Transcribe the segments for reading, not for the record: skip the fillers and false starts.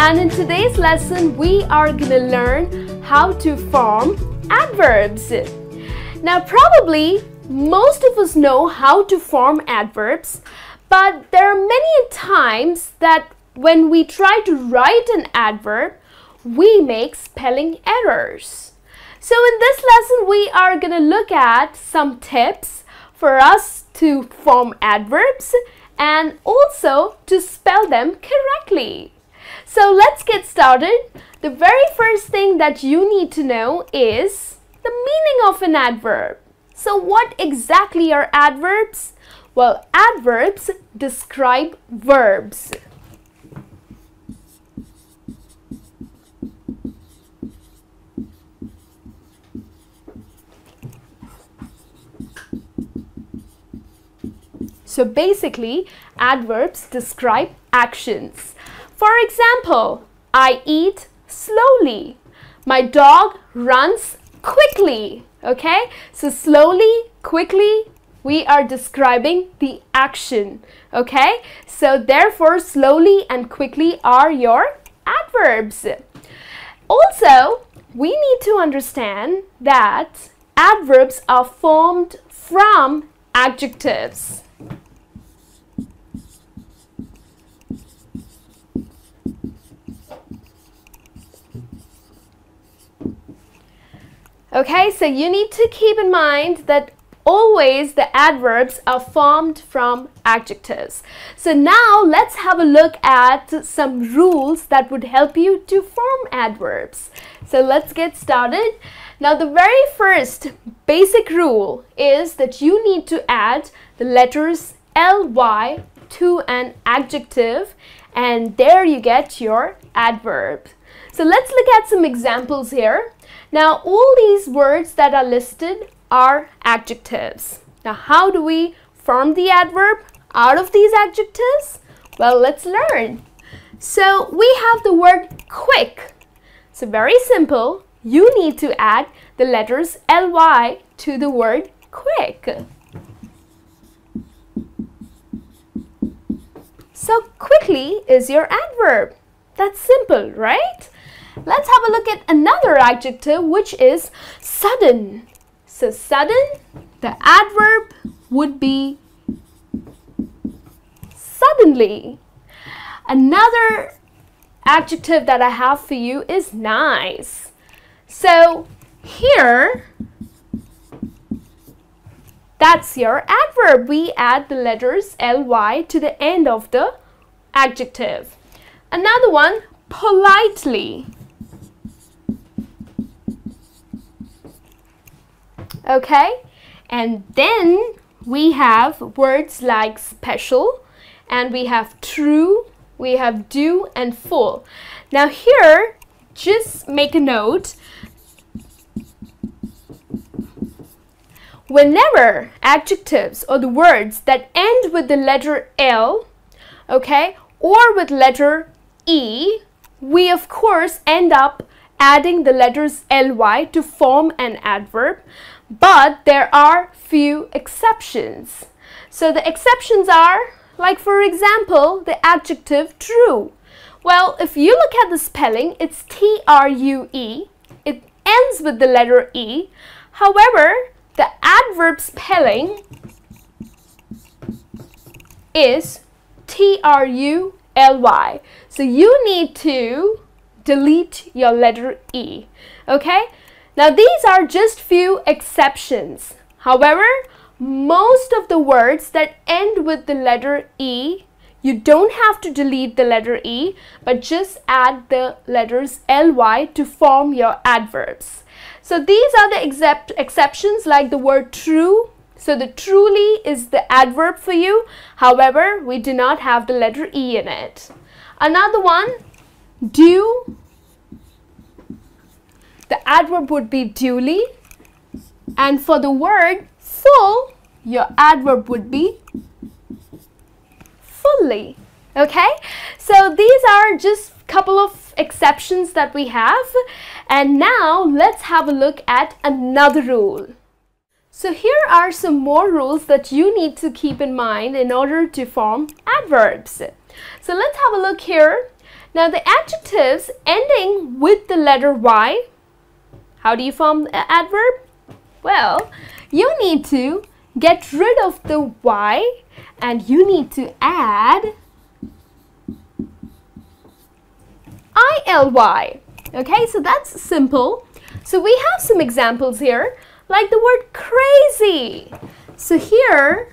and in today's lesson we are going to learn how to form adverbs. Now probably most of us know how to form adverbs, but there are many times that when we try to write an adverb, we make spelling errors. So in this lesson we are going to look at some tips for us to form adverbs and also to spell them correctly. So let's get started. The very first thing that you need to know is the meaning of an adverb. So what exactly are adverbs? Well, adverbs describe verbs. So basically, adverbs describe actions. For example, I eat slowly. My dog runs quickly. Okay? So slowly, quickly, we are describing the action. Okay? So therefore, slowly and quickly are your adverbs. Also, we need to understand that adverbs are formed from adjectives. Okay, so you need to keep in mind that always the adverbs are formed from adjectives. So now let's have a look at some rules that would help you to form adverbs. So let's get started. Now the very first basic rule is that you need to add the letters ly to an adjective, and there you get your adverb. So let's look at some examples here. Now all these words that are listed are adjectives. Now how do we form the adverb out of these adjectives? Well, let's learn. So we have the word quick. So very simple. You need to add the letters ly to the word quick. So quickly is your adverb. That's simple, right? Let's have a look at another adjective, which is sudden. So sudden, the adverb would be suddenly. Another adjective that I have for you is nice. So here, that's your adverb. We add the letters ly to the end of the adjective. Another one, politely. Okay, and then we have words like special, and we have true, we have do and full. Now here, just make a note. Whenever adjectives or the words that end with the letter L, okay, or with letter E, we of course end up adding the letters ly to form an adverb, but there are few exceptions. So the exceptions are, like for example, the adjective true. Well, if you look at the spelling, it's T-R-U-E. It ends with the letter E. However, the adverb spelling is T-R-U-L-Y. So you need to delete your letter E. Okay? Now these are just few exceptions. However, most of the words that end with the letter E, you don't have to delete the letter E, but just add the letters ly to form your adverbs. So these are the exceptions, like the word true. So the truly is the adverb for you. However, we do not have the letter E in it. Another one, due. The adverb would be duly. And for the word full, your adverb would be fully. Okay? So these are just a couple of exceptions that we have. And now let's have a look at another rule. So here are some more rules that you need to keep in mind in order to form adverbs. So let's have a look here. Now the adjectives ending with the letter Y, how do you form the adverb? Well, you need to get rid of the Y and you need to add ILY. Okay, so that's simple. So we have some examples here, like the word crazy. So here,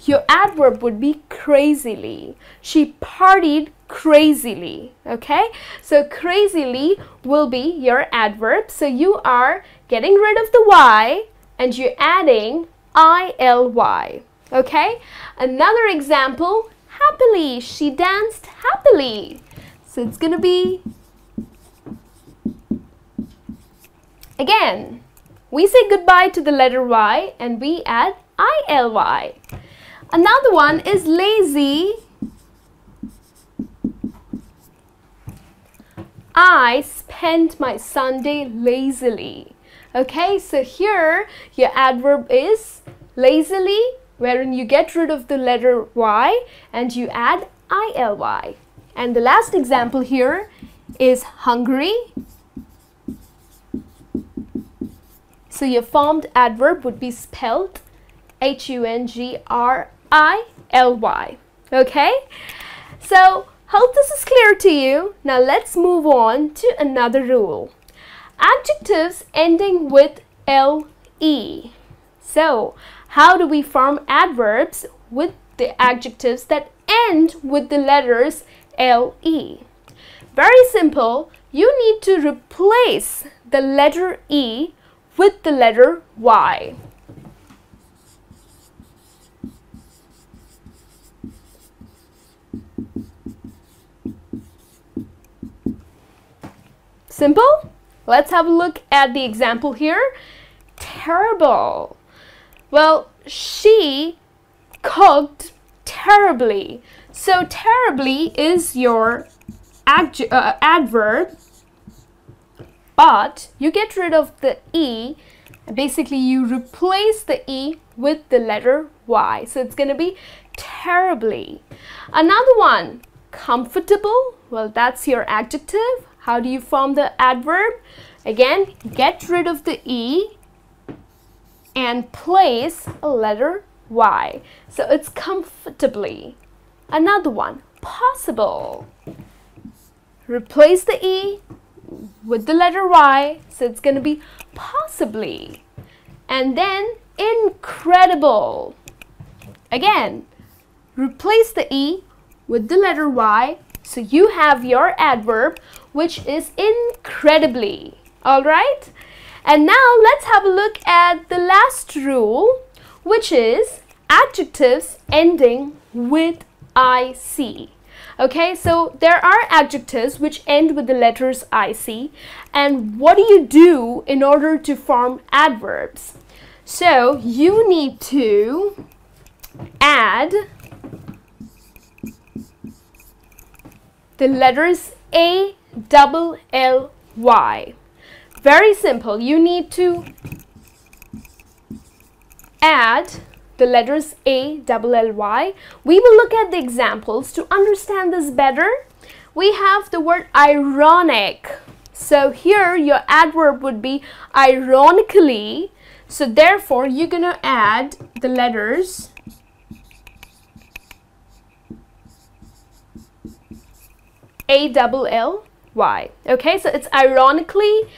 your adverb would be crazily. She partied crazily. Okay, so crazily will be your adverb. So you are getting rid of the Y and you're adding ILY. Okay, another example, happily. She danced happily. So it's going to be, again, we say goodbye to the letter Y and we add ILY. Another one is lazy. I spent my Sunday lazily. Okay, so here your adverb is lazily, wherein you get rid of the letter Y and you add ILY. And the last example here is hungry. So your formed adverb would be spelled HUNGRILY. Okay? So, hope this is clear to you. Now let's move on to another rule. Adjectives ending with LE. So, how do we form adverbs with the adjectives that end with the letters LE? Very simple. You need to replace the letter E with the letter Y. Simple? Let's have a look at the example here. Terrible. Well, she cooked terribly. So terribly is your adverb, but you get rid of the E. Basically, you replace the E with the letter Y. So it's going to be terribly. Another one, comfortable. Well, that's your adjective. How do you form the adverb? Again, get rid of the E and place a letter Y. So it's comfortably. Another one, possible. Replace the E with the letter Y. So it's going to be possibly. And then incredible. Again, replace the E with the letter Y. So you have your adverb, which is incredibly. All right? And now let's have a look at the last rule, which is adjectives ending with IC. Okay, so there are adjectives which end with the letters IC. And what do you do in order to form adverbs? So you need to add the letters ALLY. Very simple. You need to add the letters ALLY. We will look at the examples to understand this better. We have the word ironic. So here your adverb would be ironically. So therefore you're going to add the letters ALLY. Okay, so it's ironically.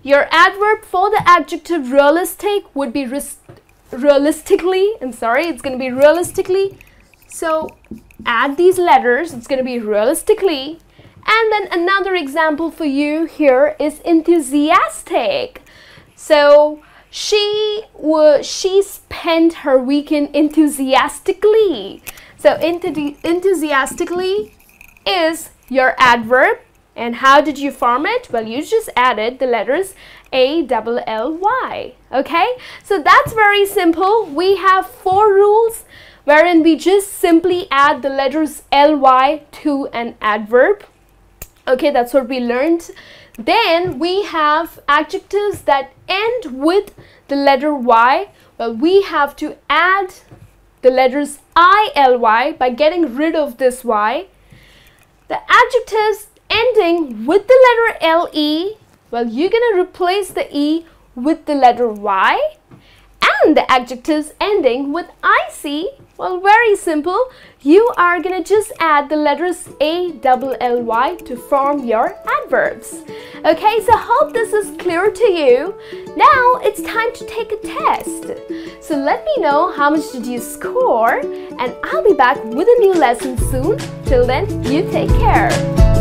Your adverb for the adjective realistic would be realistically. I'm sorry, it's going to be realistically. So add these letters. It's going to be realistically. And then another example for you here is enthusiastic. So she spent her weekend enthusiastically. So enthusiastically is your adverb. And how did you form it? Well, you just added the letters ALLY. Okay, so that's very simple. We have 4 rules wherein we just simply add the letters LY to an adverb. Okay, that's what we learned. Then we have adjectives that end with the letter Y. Well, we have to add the the letters I-L-Y by getting rid of this Y. The adjectives ending with the letter L-E, well, you're going to replace the E with the letter Y. And the adjectives ending with IC, well, very simple. You are going to just add the letters A-double-L-Y to form your adverbs. Okay, so hope this is clear to you. Now it's time to take a test. So let me know how much did you score, and I'll be back with a new lesson soon. Till then, you take care.